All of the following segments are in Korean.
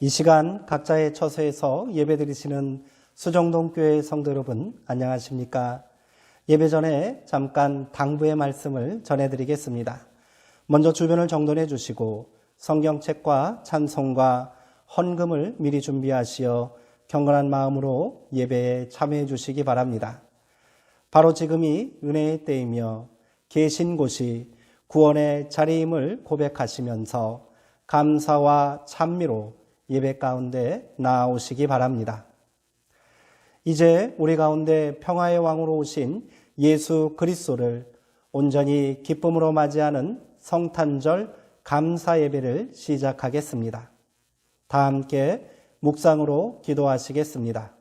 이 시간 각자의 처소에서 예배드리시는 수정동교회 성도 여러분, 안녕하십니까? 예배 전에 잠깐 당부의 말씀을 전해드리겠습니다. 먼저 주변을 정돈해 주시고 성경책과 찬송과 헌금을 미리 준비하시어 경건한 마음으로 예배에 참여해 주시기 바랍니다. 바로 지금이 은혜의 때이며 계신 곳이 구원의 자리임을 고백하시면서 감사와 찬미로 예배 가운데 나아오시기 바랍니다. 이제 우리 가운데 평화의 왕으로 오신 예수 그리스도를 온전히 기쁨으로 맞이하는 성탄절 감사 예배를 시작하겠습니다. 다 함께 묵상으로 기도하시겠습니다.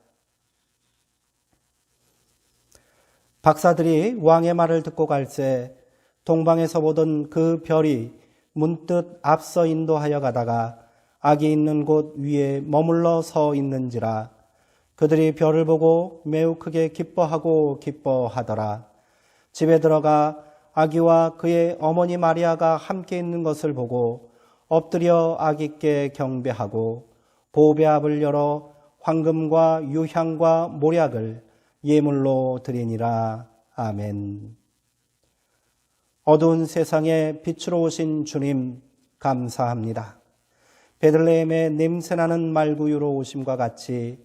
박사들이 왕의 말을 듣고 갈새 동방에서 보던 그 별이 문득 앞서 인도하여 가다가 악이 있는 곳 위에 머물러 서 있는지라. 그들이 별을 보고 매우 크게 기뻐하더라. 집에 들어가 아기와 그의 어머니 마리아가 함께 있는 것을 보고 엎드려 아기께 경배하고 보배압을 열어 황금과 유향과 모략을 예물로 드리니라. 아멘. 어두운 세상에 빛으로 오신 주님 감사합니다. 베들레헴의 냄새나는 말구유로 오심과 같이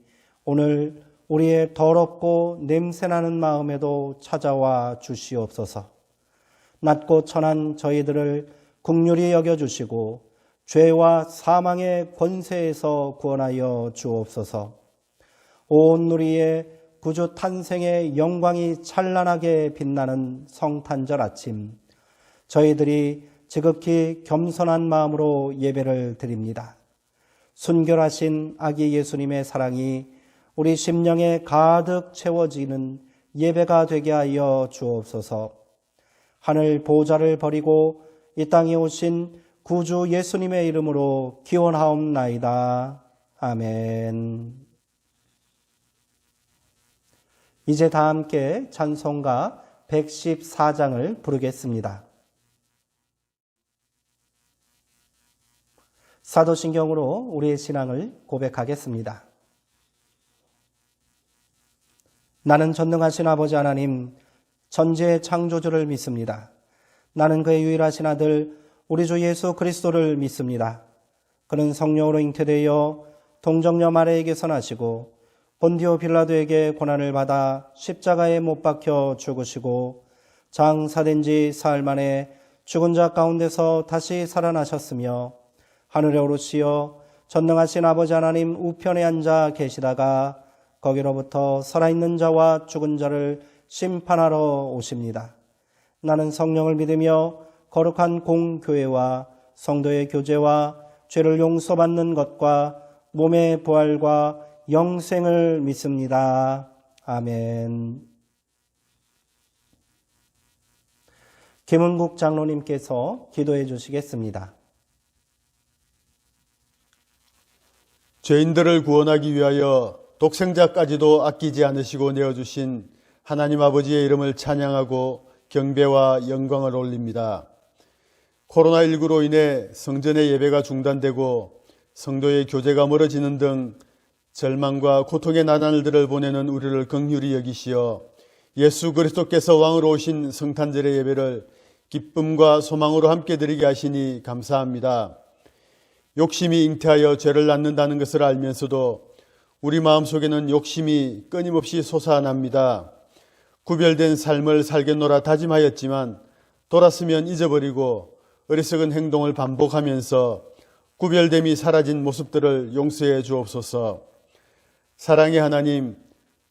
오늘 우리의 더럽고 냄새나는 마음에도 찾아와 주시옵소서. 낮고 천한 저희들을 긍휼히 여겨주시고 죄와 사망의 권세에서 구원하여 주옵소서. 온 누리의 구주 탄생의 영광이 찬란하게 빛나는 성탄절 아침, 저희들이 지극히 겸손한 마음으로 예배를 드립니다. 순결하신 아기 예수님의 사랑이 우리 심령에 가득 채워지는 예배가 되게 하여 주옵소서. 하늘 보좌를 버리고 이 땅에 오신 구주 예수님의 이름으로 기원하옵나이다. 아멘. 이제 다 함께 찬송가 114장을 부르겠습니다. 사도신경으로 우리의 신앙을 고백하겠습니다. 나는 전능하신 아버지 하나님, 전지의 창조주를 믿습니다. 나는 그의 유일하신 아들 우리 주 예수 그리스도를 믿습니다. 그는 성령으로 잉태되어 동정녀 마리아에게서 나시고 본디오 빌라도에게 고난을 받아 십자가에 못 박혀 죽으시고 장사된 지 사흘 만에 죽은 자 가운데서 다시 살아나셨으며 하늘에 오르시어 전능하신 아버지 하나님 우편에 앉아 계시다가 거기로부터 살아있는 자와 죽은 자를 심판하러 오십니다. 나는 성령을 믿으며 거룩한 공교회와 성도의 교제와 죄를 용서받는 것과 몸의 부활과 영생을 믿습니다. 아멘. 김은국 장로님께서 기도해 주시겠습니다. 죄인들을 구원하기 위하여 독생자까지도 아끼지 않으시고 내어주신 하나님 아버지의 이름을 찬양하고 경배와 영광을 올립니다. 코로나19로 인해 성전의 예배가 중단되고 성도의 교제가 멀어지는 등 절망과 고통의 나날들을 보내는 우리를 긍휼히 여기시어 예수 그리스도께서 왕으로 오신 성탄절의 예배를 기쁨과 소망으로 함께 드리게 하시니 감사합니다. 욕심이 잉태하여 죄를 낳는다는 것을 알면서도 우리 마음속에는 욕심이 끊임없이 솟아납니다. 구별된 삶을 살겠노라 다짐하였지만 돌았으면 잊어버리고 어리석은 행동을 반복하면서 구별됨이 사라진 모습들을 용서해 주옵소서. 사랑의 하나님,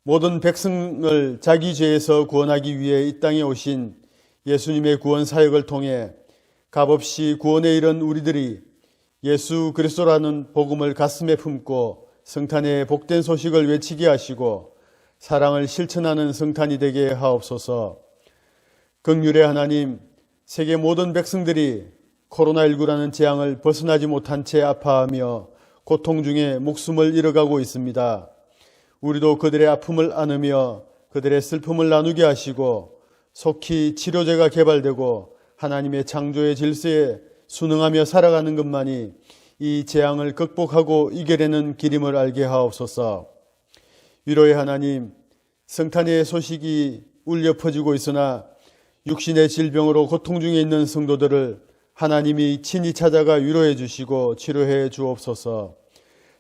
모든 백성을 자기 죄에서 구원하기 위해 이 땅에 오신 예수님의 구원 사역을 통해 값없이 구원에 이른 우리들이 예수 그리스도라는 복음을 가슴에 품고 성탄의 복된 소식을 외치게 하시고 사랑을 실천하는 성탄이 되게 하옵소서. 긍휼의 하나님, 세계 모든 백성들이 코로나19라는 재앙을 벗어나지 못한 채 아파하며 고통 중에 목숨을 잃어가고 있습니다. 우리도 그들의 아픔을 안으며 그들의 슬픔을 나누게 하시고 속히 치료제가 개발되고 하나님의 창조의 질서에 순응하며 살아가는 것만이 이 재앙을 극복하고 이겨내는 길임을 알게 하옵소서. 위로의 하나님, 성탄의 소식이 울려 퍼지고 있으나 육신의 질병으로 고통 중에 있는 성도들을 하나님이 친히 찾아가 위로해 주시고 치료해 주옵소서.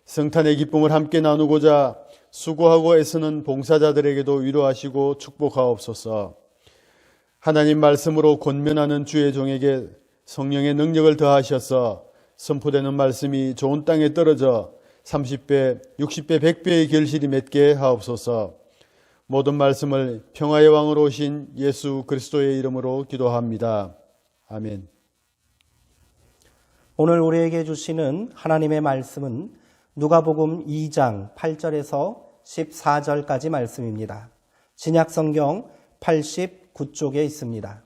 성탄의 기쁨을 함께 나누고자 수고하고 애쓰는 봉사자들에게도 위로하시고 축복하옵소서. 하나님 말씀으로 권면하는 주의 종에게 성령의 능력을 더하셔서 선포되는 말씀이 좋은 땅에 떨어져 30배, 60배, 100배의 결실이 맺게 하옵소서. 모든 말씀을 평화의 왕으로 오신 예수 그리스도의 이름으로 기도합니다. 아멘. 오늘 우리에게 주시는 하나님의 말씀은 누가복음 2장 8절에서 14절까지 말씀입니다. 신약성경 89쪽에 있습니다.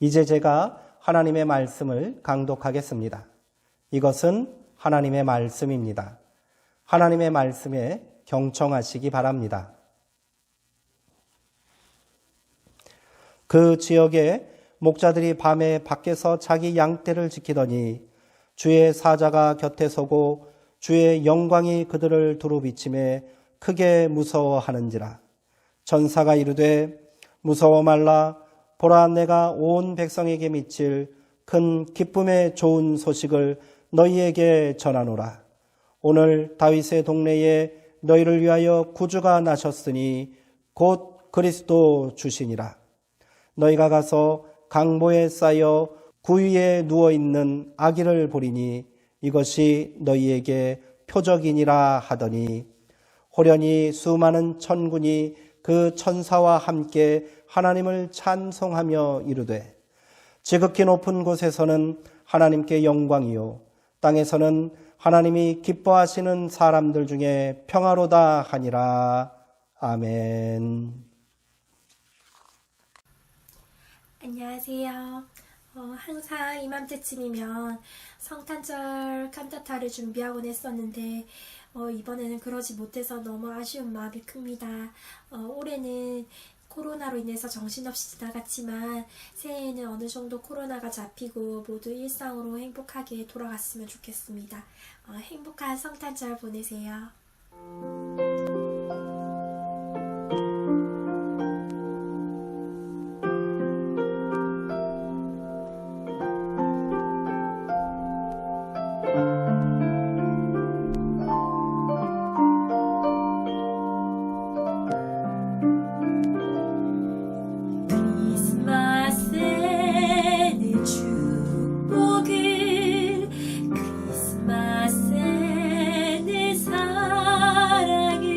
이제 제가 하나님의 말씀을 강독하겠습니다. 이것은 하나님의 말씀입니다. 하나님의 말씀에 경청하시기 바랍니다. 그 지역에 목자들이 밤에 밖에서 자기 양떼를 지키더니 주의 사자가 곁에 서고 주의 영광이 그들을 두루 비침에 크게 무서워하는지라. 천사가 이르되 무서워 말라. 보라, 내가 온 백성에게 미칠 큰 기쁨의 좋은 소식을 너희에게 전하노라. 오늘 다윗의 동네에 너희를 위하여 구주가 나셨으니 곧 그리스도 주시니라. 너희가 가서 강보에 쌓여 구위에 누워있는 아기를 보리니 이것이 너희에게 표적이니라 하더니 호련히 수많은 천군이 그 천사와 함께 하나님을 찬송하며 이르되 지극히 높은 곳에서는 하나님께 영광이요 땅에서는 하나님이 기뻐하시는 사람들 중에 평화로다 하니라. 아멘. 안녕하세요. 항상 이맘때쯤이면 성탄절 칸타타를 준비하곤 했었는데 이번에는 그러지 못해서 너무 아쉬운 마음이 큽니다. 올해는 코로나로 인해서 정신없이 지나갔지만 새해에는 어느 정도 코로나가 잡히고 모두 일상으로 행복하게 돌아갔으면 좋겠습니다. 행복한 성탄절 보내세요. 크리스마스에는 축복을, 크리스마스에는 사랑을,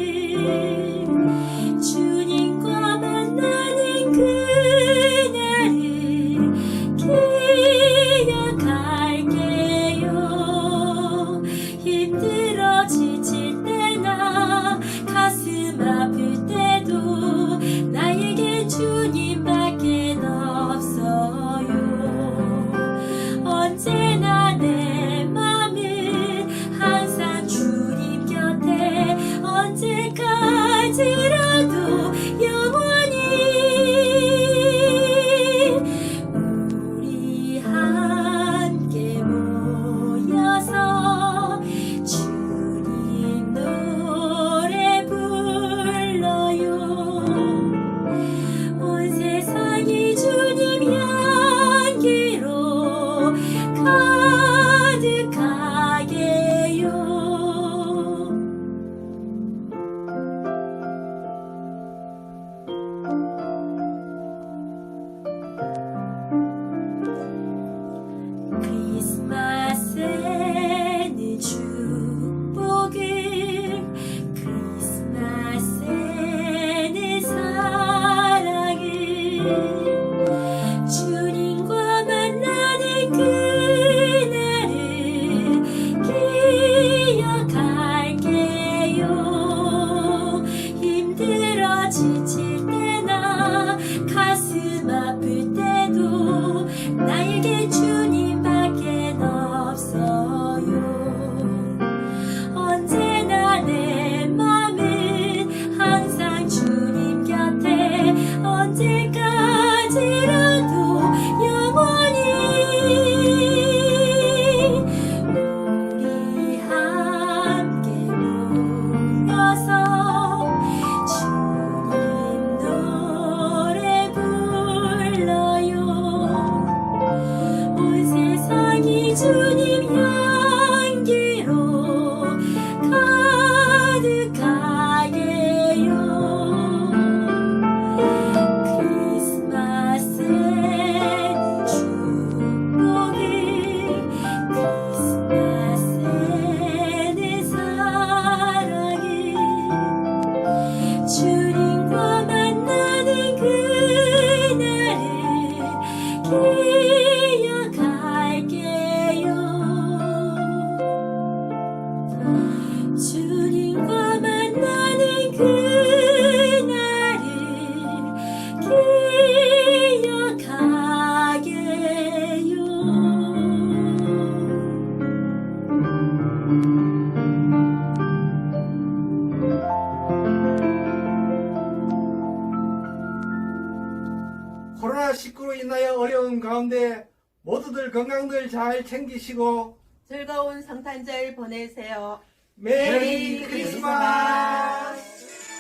코로나19로 인하여 어려운 가운데 모두들 건강들 잘 챙기시고 즐거운 성탄절 보내세요. 메리 크리스마스!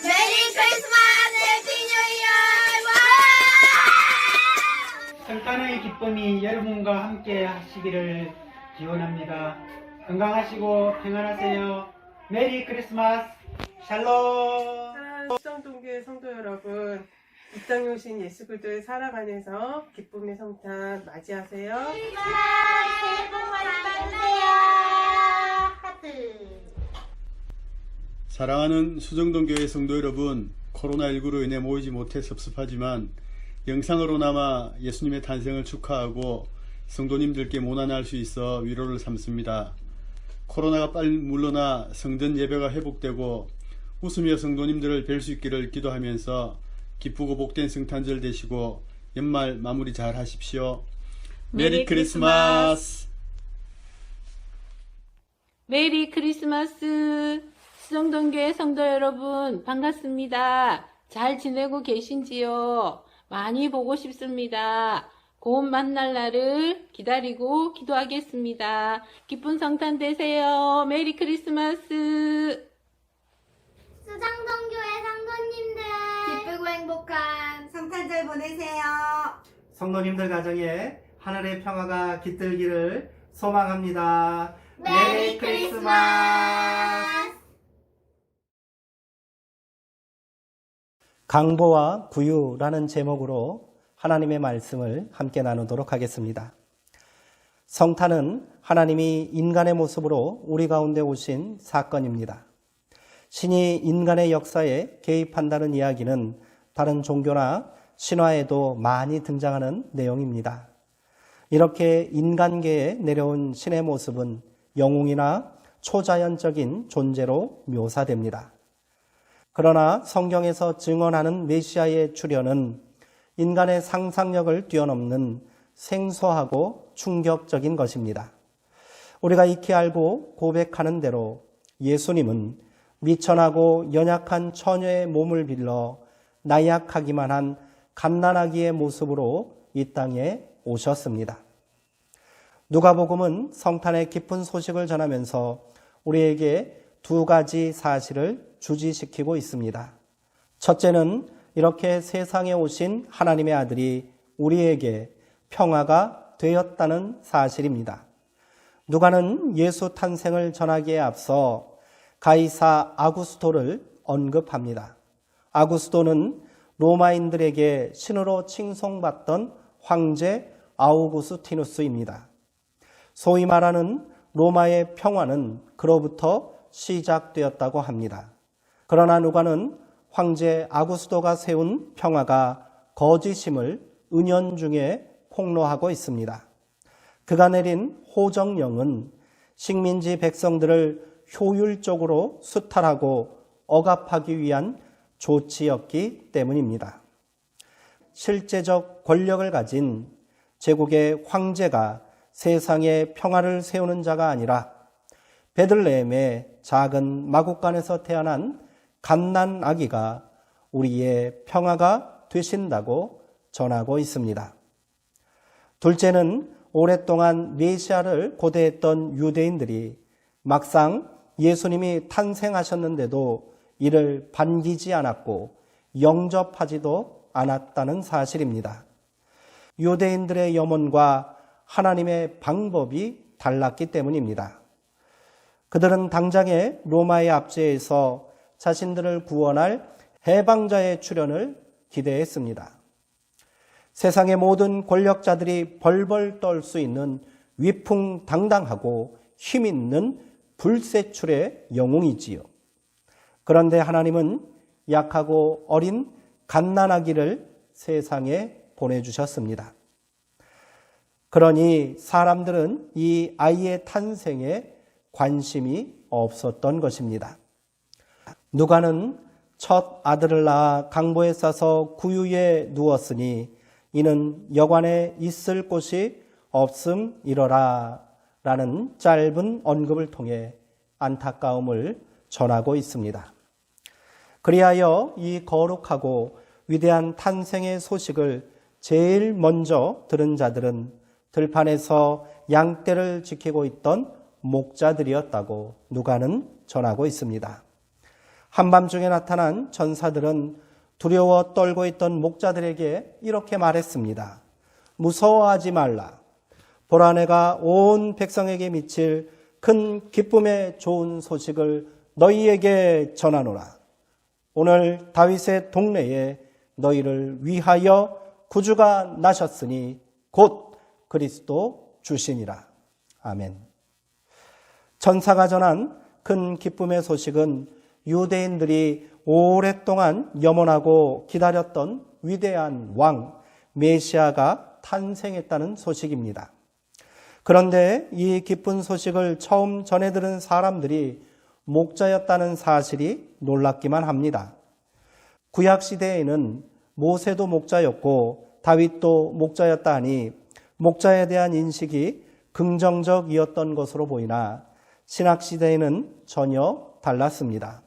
메리 크리스마스! 해피 뉴 이어! 성탄의 기쁨이 여러분과 함께 하시기를 기원합니다. 건강하시고 평안하세요. 메리 크리스마스! 샬롬! 사랑하는 수정동교회 성도 여러분, 이 땅에 오신 예수 그리스도의 사랑 안에서 기쁨의 성탄 맞이하세요. 새해 복 많이 받으세요! 하트! 사랑하는 수정동교회 성도 여러분, 코로나19로 인해 모이지 못해 섭섭하지만 영상으로나마 예수님의 탄생을 축하하고 성도님들께 모난할 수 있어 위로를 삼습니다. 코로나가 빨리 물러나 성전 예배가 회복되고 웃으며 성도님들을 뵐 수 있기를 기도하면서 기쁘고 복된 성탄절 되시고 연말 마무리 잘 하십시오. 메리 크리스마스! 메리 크리스마스! 수정동교회 성도 여러분 반갑습니다. 잘 지내고 계신지요? 많이 보고 싶습니다. 곧 만날 날을 기다리고 기도하겠습니다. 기쁜 성탄 되세요. 메리 크리스마스! 수정동교회 성도님들 기쁘고 행복한 성탄절 보내세요. 성도님들 가정에 하늘의 평화가 깃들기를 소망합니다. 메리 크리스마스! 강보와 구유라는 제목으로 하나님의 말씀을 함께 나누도록 하겠습니다. 성탄은 하나님이 인간의 모습으로 우리 가운데 오신 사건입니다. 신이 인간의 역사에 개입한다는 이야기는 다른 종교나 신화에도 많이 등장하는 내용입니다. 이렇게 인간계에 내려온 신의 모습은 영웅이나 초자연적인 존재로 묘사됩니다. 그러나 성경에서 증언하는 메시아의 출현은 인간의 상상력을 뛰어넘는 생소하고 충격적인 것입니다. 우리가 익히 알고 고백하는 대로 예수님은 미천하고 연약한 처녀의 몸을 빌려 나약하기만 한 갓난아기의 모습으로 이 땅에 오셨습니다. 누가복음은 성탄의 기쁜 소식을 전하면서 우리에게 두 가지 사실을 주지시키고 있습니다. 첫째는 이렇게 세상에 오신 하나님의 아들이 우리에게 평화가 되었다는 사실입니다. 누가는 예수 탄생을 전하기에 앞서 가이사 아구스토를 언급합니다. 아구스토는 로마인들에게 신으로 칭송받던 황제 아우구스티누스입니다. 소위 말하는 로마의 평화는 그로부터 시작되었다고 합니다. 그러나 누가는 황제 아구스토가 세운 평화가 거짓임을 은연중에 폭로하고 있습니다. 그가 내린 호정령은 식민지 백성들을 효율적으로 수탈하고 억압하기 위한 조치였기 때문입니다. 실제적 권력을 가진 제국의 황제가 세상에 평화를 세우는 자가 아니라 베들레헴의 작은 마국간에서 태어난 갓난 아기가 우리의 평화가 되신다고 전하고 있습니다. 둘째는 오랫동안 메시아를 고대했던 유대인들이 막상 예수님이 탄생하셨는데도 이를 반기지 않았고 영접하지도 않았다는 사실입니다. 유대인들의 염원과 하나님의 방법이 달랐기 때문입니다. 그들은 당장에 로마의 압제에서 자신들을 구원할 해방자의 출현을 기대했습니다. 세상의 모든 권력자들이 벌벌 떨 수 있는 위풍당당하고 힘있는 불세출의 영웅이지요. 그런데 하나님은 약하고 어린 갓난아기를 세상에 보내주셨습니다. 그러니 사람들은 이 아이의 탄생에 관심이 없었던 것입니다. 누가는 첫 아들을 낳아 강보에 싸서 구유에 누웠으니 이는 여관에 있을 곳이 없음이러라 라는 짧은 언급을 통해 안타까움을 전하고 있습니다. 그리하여 이 거룩하고 위대한 탄생의 소식을 제일 먼저 들은 자들은 들판에서 양떼를 지키고 있던 목자들이었다고 누가는 전하고 있습니다. 한밤중에 나타난 천사들은 두려워 떨고 있던 목자들에게 이렇게 말했습니다. 무서워하지 말라. 보라, 내가 온 백성에게 미칠 큰 기쁨의 좋은 소식을 너희에게 전하노라. 오늘 다윗의 동네에 너희를 위하여 구주가 나셨으니 곧 그리스도 주시니라. 아멘. 천사가 전한 큰 기쁨의 소식은 유대인들이 오랫동안 염원하고 기다렸던 위대한 왕 메시아가 탄생했다는 소식입니다. 그런데 이 기쁜 소식을 처음 전해 들은 사람들이 목자였다는 사실이 놀랍기만 합니다. 구약시대에는 모세도 목자였고 다윗도 목자였다 하니 목자에 대한 인식이 긍정적이었던 것으로 보이나 신학시대에는 전혀 달랐습니다.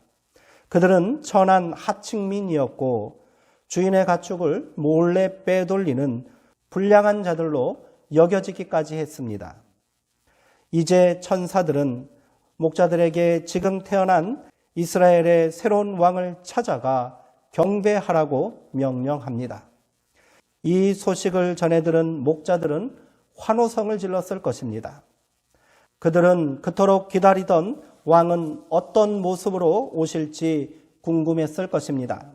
그들은 천한 하층민이었고 주인의 가축을 몰래 빼돌리는 불량한 자들로 여겨지기까지 했습니다. 이제 천사들은 목자들에게 지금 태어난 이스라엘의 새로운 왕을 찾아가 경배하라고 명령합니다. 이 소식을 전해 들은 목자들은 환호성을 질렀을 것입니다. 그들은 그토록 기다리던 왕은 어떤 모습으로 오실지 궁금했을 것입니다.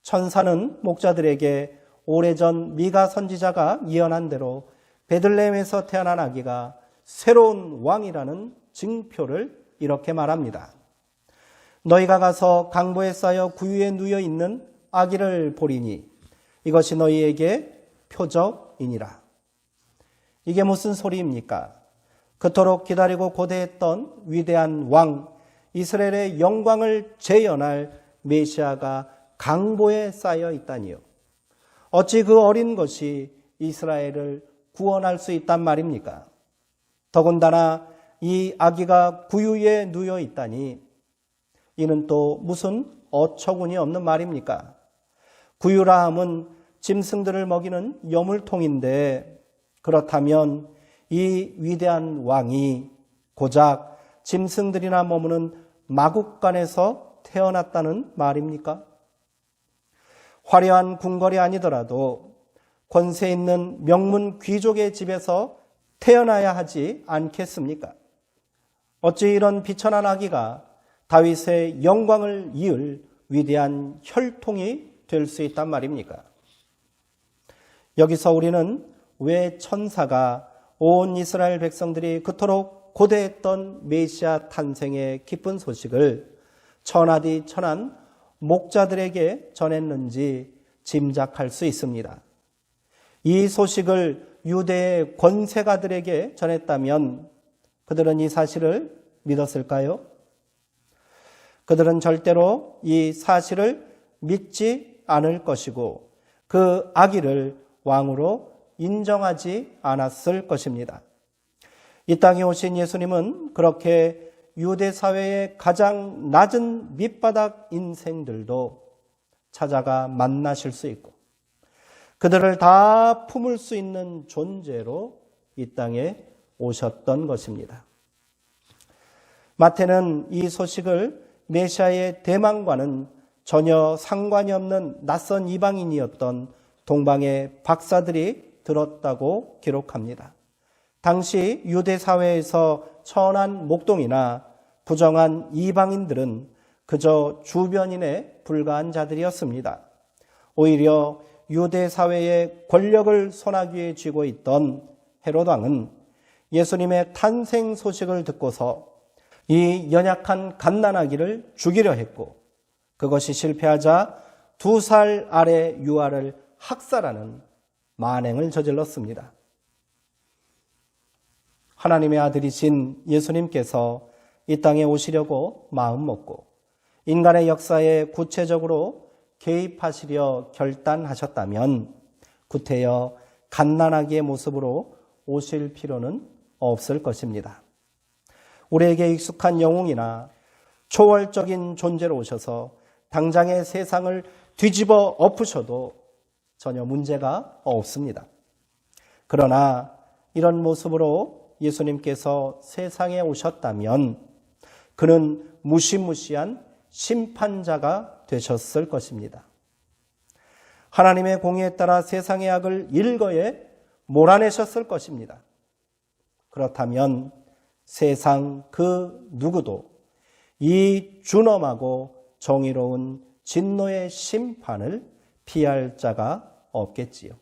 천사는 목자들에게 오래전 미가 선지자가 예언한 대로 베들레헴에서 태어난 아기가 새로운 왕이라는 징표를 이렇게 말합니다. 너희가 가서 강보에 쌓여 구유에 누여 있는 아기를 보리니 이것이 너희에게 표적이니라. 이게 무슨 소리입니까? 그토록 기다리고 고대했던 위대한 왕, 이스라엘의 영광을 재현할 메시아가 강보에 쌓여 있다니요. 어찌 그 어린 것이 이스라엘을 구원할 수 있단 말입니까? 더군다나 이 아기가 구유에 누워 있다니 이는 또 무슨 어처구니 없는 말입니까? 구유라 함은 짐승들을 먹이는 여물통인데 그렇다면 이 위대한 왕이 고작 짐승들이나 머무는 마국간에서 태어났다는 말입니까? 화려한 궁궐이 아니더라도 권세 있는 명문 귀족의 집에서 태어나야 하지 않겠습니까? 어찌 이런 비천한 아기가 다윗의 영광을 이을 위대한 혈통이 될 수 있단 말입니까? 여기서 우리는 왜 천사가 온 이스라엘 백성들이 그토록 고대했던 메시아 탄생의 기쁜 소식을 천하디 천한 목자들에게 전했는지 짐작할 수 있습니다. 이 소식을 유대의 권세가들에게 전했다면 그들은 이 사실을 믿었을까요? 그들은 절대로 이 사실을 믿지 않을 것이고 그 아기를 왕으로 인정하지 않았을 것입니다. 이 땅에 오신 예수님은 그렇게 유대 사회의 가장 낮은 밑바닥 인생들도 찾아가 만나실 수 있고 그들을 다 품을 수 있는 존재로 이 땅에 오셨던 것입니다. 마태는 이 소식을 메시아의 대망과는 전혀 상관이 없는 낯선 이방인이었던 동방의 박사들이 들었다고 기록합니다. 당시 유대 사회에서 천한 목동이나 부정한 이방인들은 그저 주변인에 불과한 자들이었습니다. 오히려 유대 사회의 권력을 손아귀에 쥐고 있던 헤롯 왕은 예수님의 탄생 소식을 듣고서 이 연약한 갓난아기를 죽이려 했고 그것이 실패하자 2살 아래 유아를 학살하는 만행을 저질렀습니다. 하나님의 아들이신 예수님께서 이 땅에 오시려고 마음먹고 인간의 역사에 구체적으로 개입하시려 결단하셨다면 구태여 갓난아기의 모습으로 오실 필요는 없을 것입니다. 우리에게 익숙한 영웅이나 초월적인 존재로 오셔서 당장의 세상을 뒤집어 엎으셔도 전혀 문제가 없습니다. 그러나 이런 모습으로 예수님께서 세상에 오셨다면 그는 무시무시한 심판자가 되셨을 것입니다. 하나님의 공의에 따라 세상의 악을 일거에 몰아내셨을 것입니다. 그렇다면 세상 그 누구도 이 준엄하고 정의로운 진노의 심판을 피할 자가 없겠지요.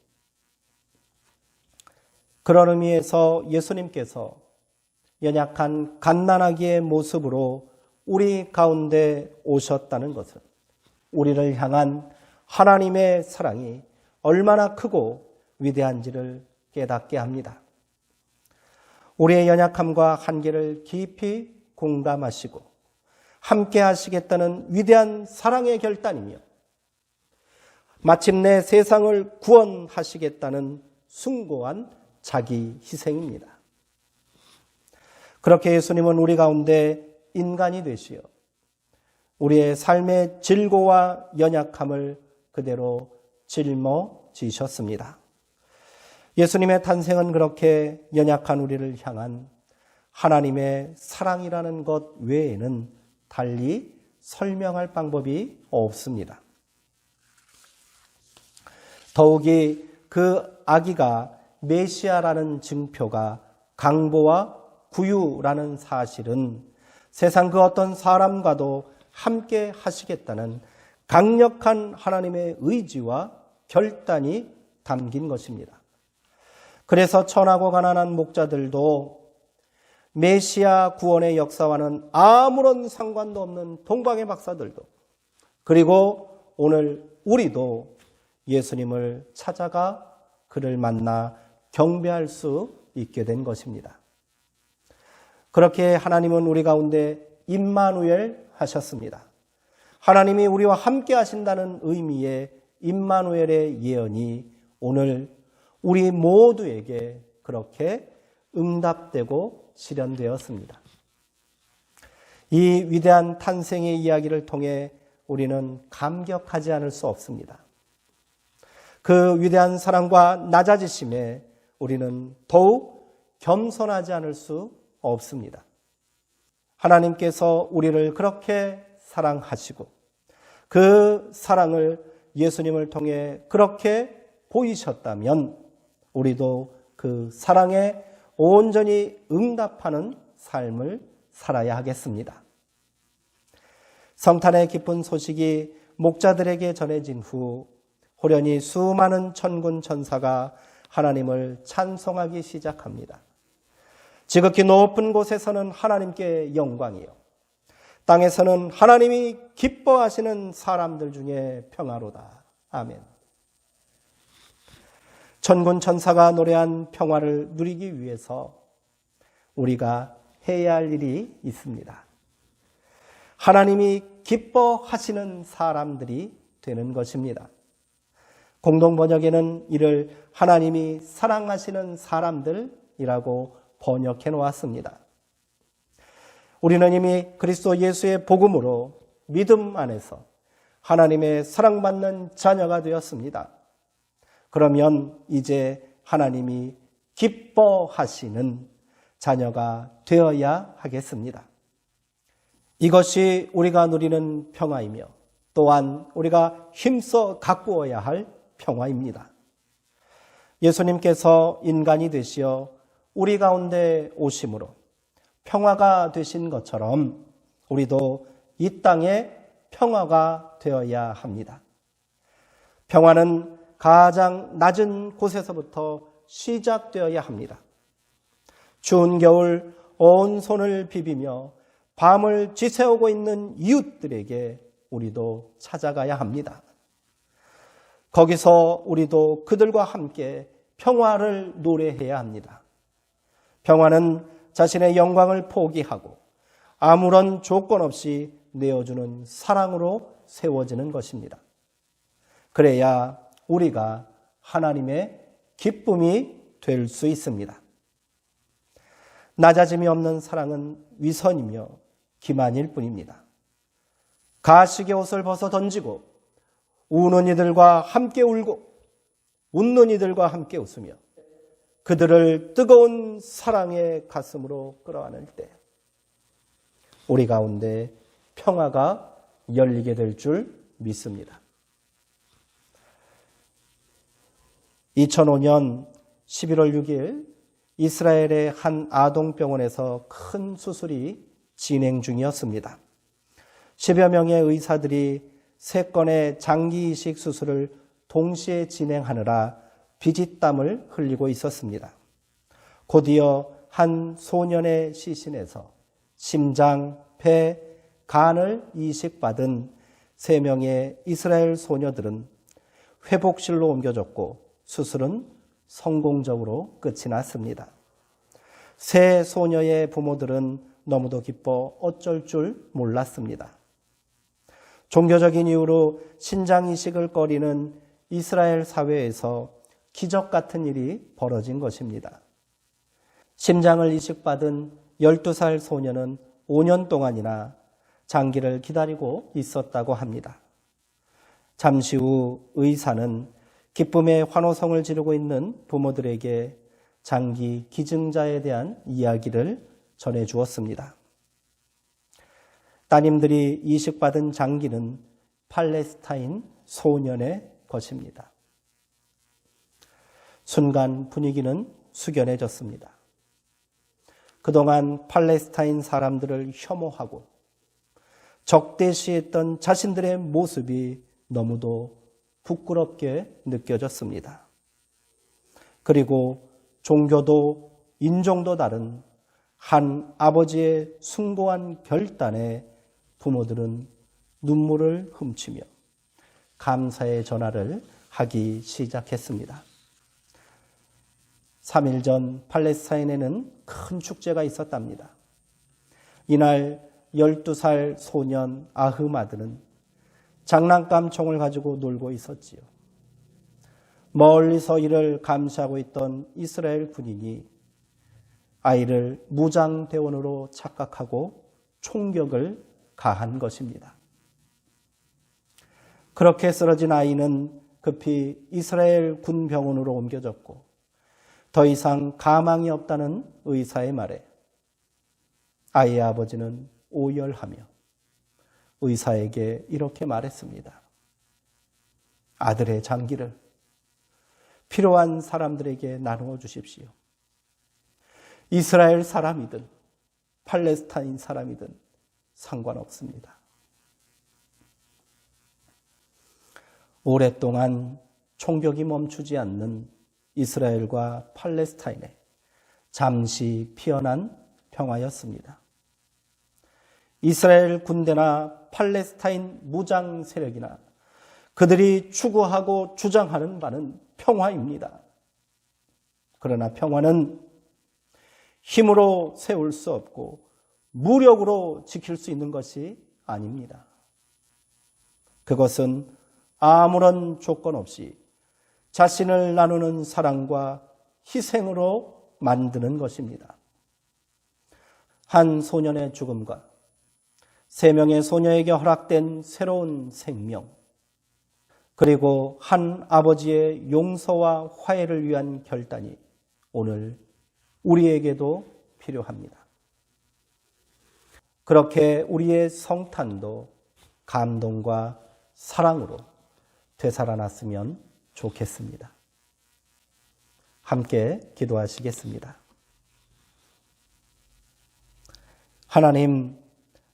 그런 의미에서 예수님께서 연약한 갓난아기의 모습으로 우리 가운데 오셨다는 것은 우리를 향한 하나님의 사랑이 얼마나 크고 위대한지를 깨닫게 합니다. 우리의 연약함과 한계를 깊이 공감하시고 함께 하시겠다는 위대한 사랑의 결단이며 마침내 세상을 구원하시겠다는 숭고한 자기 희생입니다. 그렇게 예수님은 우리 가운데 인간이 되시어 우리의 삶의 질고와 연약함을 그대로 짊어지셨습니다. 예수님의 탄생은 그렇게 연약한 우리를 향한 하나님의 사랑이라는 것 외에는 달리 설명할 방법이 없습니다. 더욱이 그 아기가 메시아라는 증표가 강보와 구유라는 사실은 세상 그 어떤 사람과도 함께 하시겠다는 강력한 하나님의 의지와 결단이 담긴 것입니다. 그래서 천하고 가난한 목자들도 메시아 구원의 역사와는 아무런 상관도 없는 동방의 박사들도 그리고 오늘 우리도 예수님을 찾아가 그를 만나 경배할 수 있게 된 것입니다. 그렇게 하나님은 우리 가운데 임마누엘 하셨습니다. 하나님이 우리와 함께 하신다는 의미의 임마누엘의 예언이 오늘 우리 모두에게 그렇게 응답되고 실현되었습니다. 이 위대한 탄생의 이야기를 통해 우리는 감격하지 않을 수 없습니다. 그 위대한 사랑과 낮아지심에 우리는 더욱 겸손하지 않을 수 없습니다. 하나님께서 우리를 그렇게 사랑하시고 그 사랑을 예수님을 통해 그렇게 보이셨다면 우리도 그 사랑에 온전히 응답하는 삶을 살아야 하겠습니다. 성탄의 기쁜 소식이 목자들에게 전해진 후 호련히 수많은 천군 천사가 하나님을 찬송하기 시작합니다. 지극히 높은 곳에서는 하나님께 영광이요 땅에서는 하나님이 기뻐하시는 사람들 중에 평화로다. 아멘. 천군 천사가 노래한 평화를 누리기 위해서 우리가 해야 할 일이 있습니다. 하나님이 기뻐하시는 사람들이 되는 것입니다. 공동번역에는 이를 하나님이 사랑하시는 사람들이라고 번역해 놓았습니다. 우리는 이미 그리스도 예수의 복음으로 믿음 안에서 하나님의 사랑받는 자녀가 되었습니다. 그러면 이제 하나님이 기뻐하시는 자녀가 되어야 하겠습니다. 이것이 우리가 누리는 평화이며 또한 우리가 힘써 가꾸어야 할 평화입니다. 예수님께서 인간이 되시어 우리 가운데 오심으로 평화가 되신 것처럼 우리도 이 땅에 평화가 되어야 합니다. 평화는 가장 낮은 곳에서부터 시작되어야 합니다. 추운 겨울 온 손을 비비며 밤을 지새우고 있는 이웃들에게 우리도 찾아가야 합니다. 거기서 우리도 그들과 함께 평화를 노래해야 합니다. 평화는 자신의 영광을 포기하고 아무런 조건 없이 내어주는 사랑으로 세워지는 것입니다. 그래야 우리가 하나님의 기쁨이 될 수 있습니다. 낮아짐이 없는 사랑은 위선이며 기만일 뿐입니다. 가식의 옷을 벗어 던지고 우는 이들과 함께 울고 웃는 이들과 함께 웃으며 그들을 뜨거운 사랑의 가슴으로 끌어안을 때 우리 가운데 평화가 열리게 될 줄 믿습니다. 2005년 11월 6일 이스라엘의 한 아동병원에서 큰 수술이 진행 중이었습니다. 10여 명의 의사들이 3건의 장기 이식 수술을 동시에 진행하느라 비짓땀을 흘리고 있었습니다. 곧이어 한 소년의 시신에서 심장, 폐, 간을 이식받은 3명의 이스라엘 소녀들은 회복실로 옮겨졌고 수술은 성공적으로 끝이 났습니다. 세 소녀의 부모들은 너무도 기뻐 어쩔 줄 몰랐습니다. 종교적인 이유로 신장 이식을 꺼리는 이스라엘 사회에서 기적 같은 일이 벌어진 것입니다. 심장을 이식받은 12살 소녀는 5년 동안이나 장기를 기다리고 있었다고 합니다. 잠시 후 의사는 기쁨의 환호성을 지르고 있는 부모들에게 장기 기증자에 대한 이야기를 전해 주었습니다. 따님들이 이식받은 장기는 팔레스타인 소년의 것입니다. 순간 분위기는 숙연해졌습니다. 그동안 팔레스타인 사람들을 혐오하고 적대시했던 자신들의 모습이 너무도 부끄럽게 느껴졌습니다. 그리고 종교도 인종도 다른 한 아버지의 숭고한 결단에 부모들은 눈물을 훔치며 감사의 전화를 하기 시작했습니다. 3일 전 팔레스타인에는 큰 축제가 있었답니다. 이날 12살 소년 아흐마드는 장난감 총을 가지고 놀고 있었지요. 멀리서 이를 감시하고 있던 이스라엘 군인이 아이를 무장대원으로 착각하고 총격을 가한 것입니다. 그렇게 쓰러진 아이는 급히 이스라엘 군병원으로 옮겨졌고 더 이상 가망이 없다는 의사의 말에 아이의 아버지는 오열하며 의사에게 이렇게 말했습니다. 아들의 장기를 필요한 사람들에게 나누어 주십시오. 이스라엘 사람이든 팔레스타인 사람이든 상관없습니다. 오랫동안 총격이 멈추지 않는 이스라엘과 팔레스타인에 잠시 피어난 평화였습니다. 이스라엘 군대나 팔레스타인 무장 세력이나 그들이 추구하고 주장하는 바는 평화입니다. 그러나 평화는 힘으로 세울 수 없고 무력으로 지킬 수 있는 것이 아닙니다. 그것은 아무런 조건 없이 자신을 나누는 사랑과 희생으로 만드는 것입니다. 한 소년의 죽음과 3명의 소녀에게 허락된 새로운 생명, 그리고 한 아버지의 용서와 화해를 위한 결단이 오늘 우리에게도 필요합니다. 그렇게 우리의 성탄도 감동과 사랑으로 되살아났으면 좋겠습니다. 함께 기도하시겠습니다. 하나님,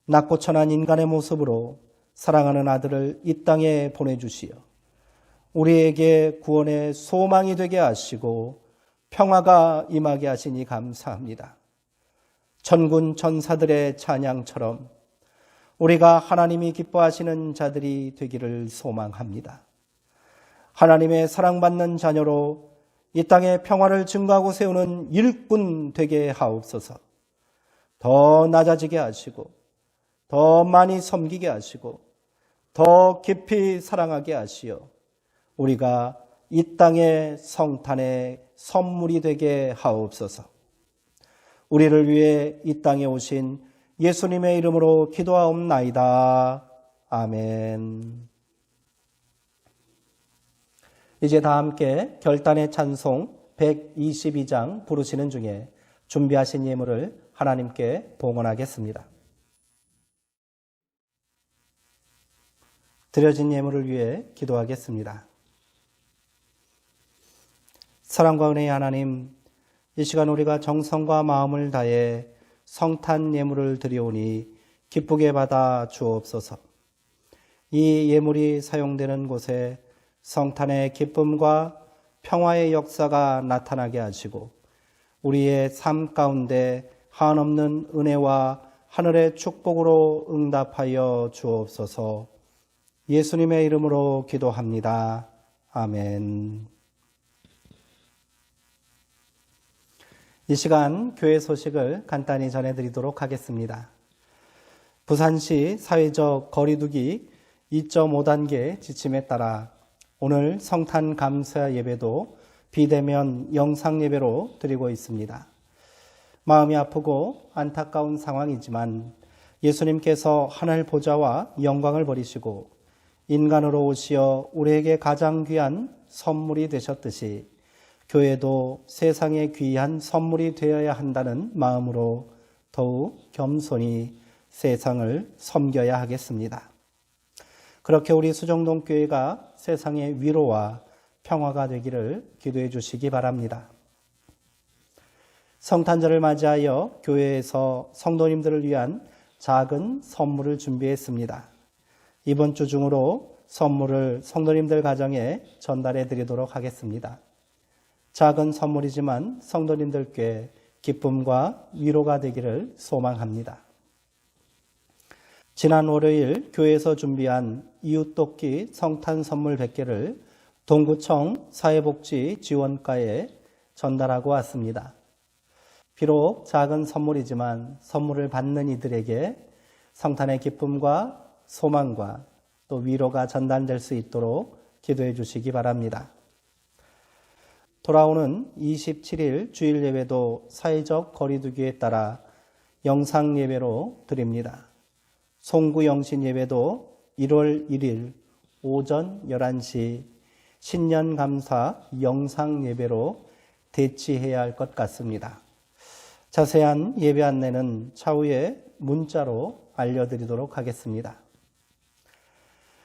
낮고 천한 인간의 모습으로 사랑하는 아들을 이 땅에 보내주시어 우리에게 구원의 소망이 되게 하시고 평화가 임하게 하시니 감사합니다. 천군 천사들의 찬양처럼 우리가 하나님이 기뻐하시는 자들이 되기를 소망합니다. 하나님의 사랑받는 자녀로 이 땅에 평화를 증거하고 세우는 일꾼 되게 하옵소서. 더 낮아지게 하시고 더 많이 섬기게 하시고 더 깊이 사랑하게 하시어 우리가 이 땅의 성탄의 선물이 되게 하옵소서. 우리를 위해 이 땅에 오신 예수님의 이름으로 기도하옵나이다. 아멘. 이제 다 함께 결단의 찬송 122장 부르시는 중에 준비하신 예물을 하나님께 봉헌하겠습니다. 드려진 예물을 위해 기도하겠습니다. 사랑과 은혜의 하나님, 이 시간 우리가 정성과 마음을 다해 성탄 예물을 드려오니 기쁘게 받아 주옵소서. 이 예물이 사용되는 곳에 성탄의 기쁨과 평화의 역사가 나타나게 하시고 우리의 삶 가운데 한없는 은혜와 하늘의 축복으로 응답하여 주옵소서. 예수님의 이름으로 기도합니다. 아멘. 이 시간 교회 소식을 간단히 전해드리도록 하겠습니다. 부산시 사회적 거리두기 2.5단계 지침에 따라 오늘 성탄 감사 예배도 비대면 영상 예배로 드리고 있습니다. 마음이 아프고 안타까운 상황이지만 예수님께서 하늘 보좌와 영광을 버리시고 인간으로 오시어 우리에게 가장 귀한 선물이 되셨듯이 교회도 세상에 귀한 선물이 되어야 한다는 마음으로 더욱 겸손히 세상을 섬겨야 하겠습니다. 그렇게 우리 수정동 교회가 세상의 위로와 평화가 되기를 기도해 주시기 바랍니다. 성탄절을 맞이하여 교회에서 성도님들을 위한 작은 선물을 준비했습니다. 이번 주 중으로 선물을 성도님들 가정에 전달해 드리도록 하겠습니다. 작은 선물이지만 성도님들께 기쁨과 위로가 되기를 소망합니다. 지난 월요일 교회에서 준비한 이웃돕기 성탄 선물 100개를 동구청 사회복지지원과에 전달하고 왔습니다. 비록 작은 선물이지만 선물을 받는 이들에게 성탄의 기쁨과 소망과 또 위로가 전달될 수 있도록 기도해 주시기 바랍니다. 돌아오는 27일 주일 예배도 사회적 거리두기에 따라 영상 예배로 드립니다. 송구 영신 예배도 1월 1일 오전 11시 신년 감사 영상 예배로 대치해야 할 것 같습니다. 자세한 예배 안내는 차후에 문자로 알려드리도록 하겠습니다.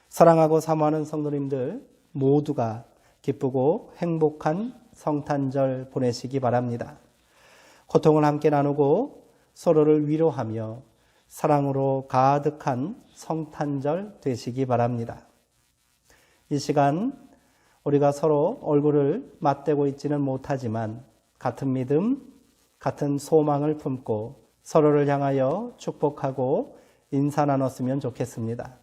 사랑하고 사모하는 성도님들 모두가 기쁘고 행복한 성탄절 보내시기 바랍니다. 고통을 함께 나누고 서로를 위로하며 사랑으로 가득한 성탄절 되시기 바랍니다. 이 시간 우리가 서로 얼굴을 맞대고 있지는 못하지만 같은 믿음, 같은 소망을 품고 서로를 향하여 축복하고 인사 나눴으면 좋겠습니다.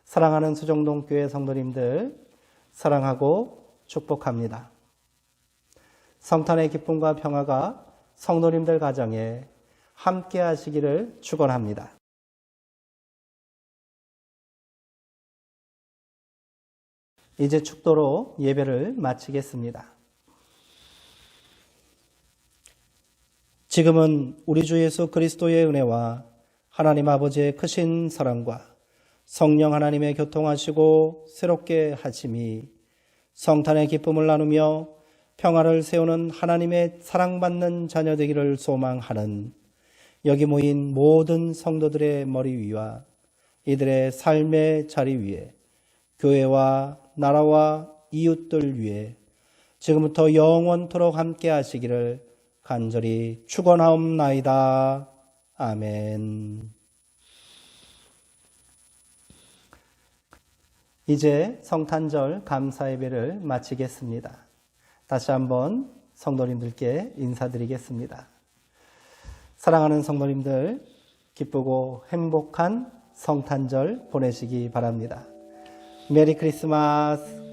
사랑하는 수정동 교회 성도님들 사랑하고 축복합니다. 성탄의 기쁨과 평화가 성도님들 가정에 함께 하시기를 축원합니다. 이제 축도로 예배를 마치겠습니다. 지금은 우리 주 예수 그리스도의 은혜와 하나님 아버지의 크신 사랑과 성령 하나님의 교통하시고 새롭게 하심이 성탄의 기쁨을 나누며 평화를 세우는 하나님의 사랑받는 자녀 되기를 소망하는 여기 모인 모든 성도들의 머리 위와 이들의 삶의 자리 위에 교회와 나라와 이웃들 위에 지금부터 영원토록 함께 하시기를 간절히 축원하옵나이다. 아멘. 이제 성탄절 감사 예배를 마치겠습니다. 다시 한번 성도님들께 인사드리겠습니다. 사랑하는 성도님들, 기쁘고 행복한 성탄절 보내시기 바랍니다. 메리 크리스마스!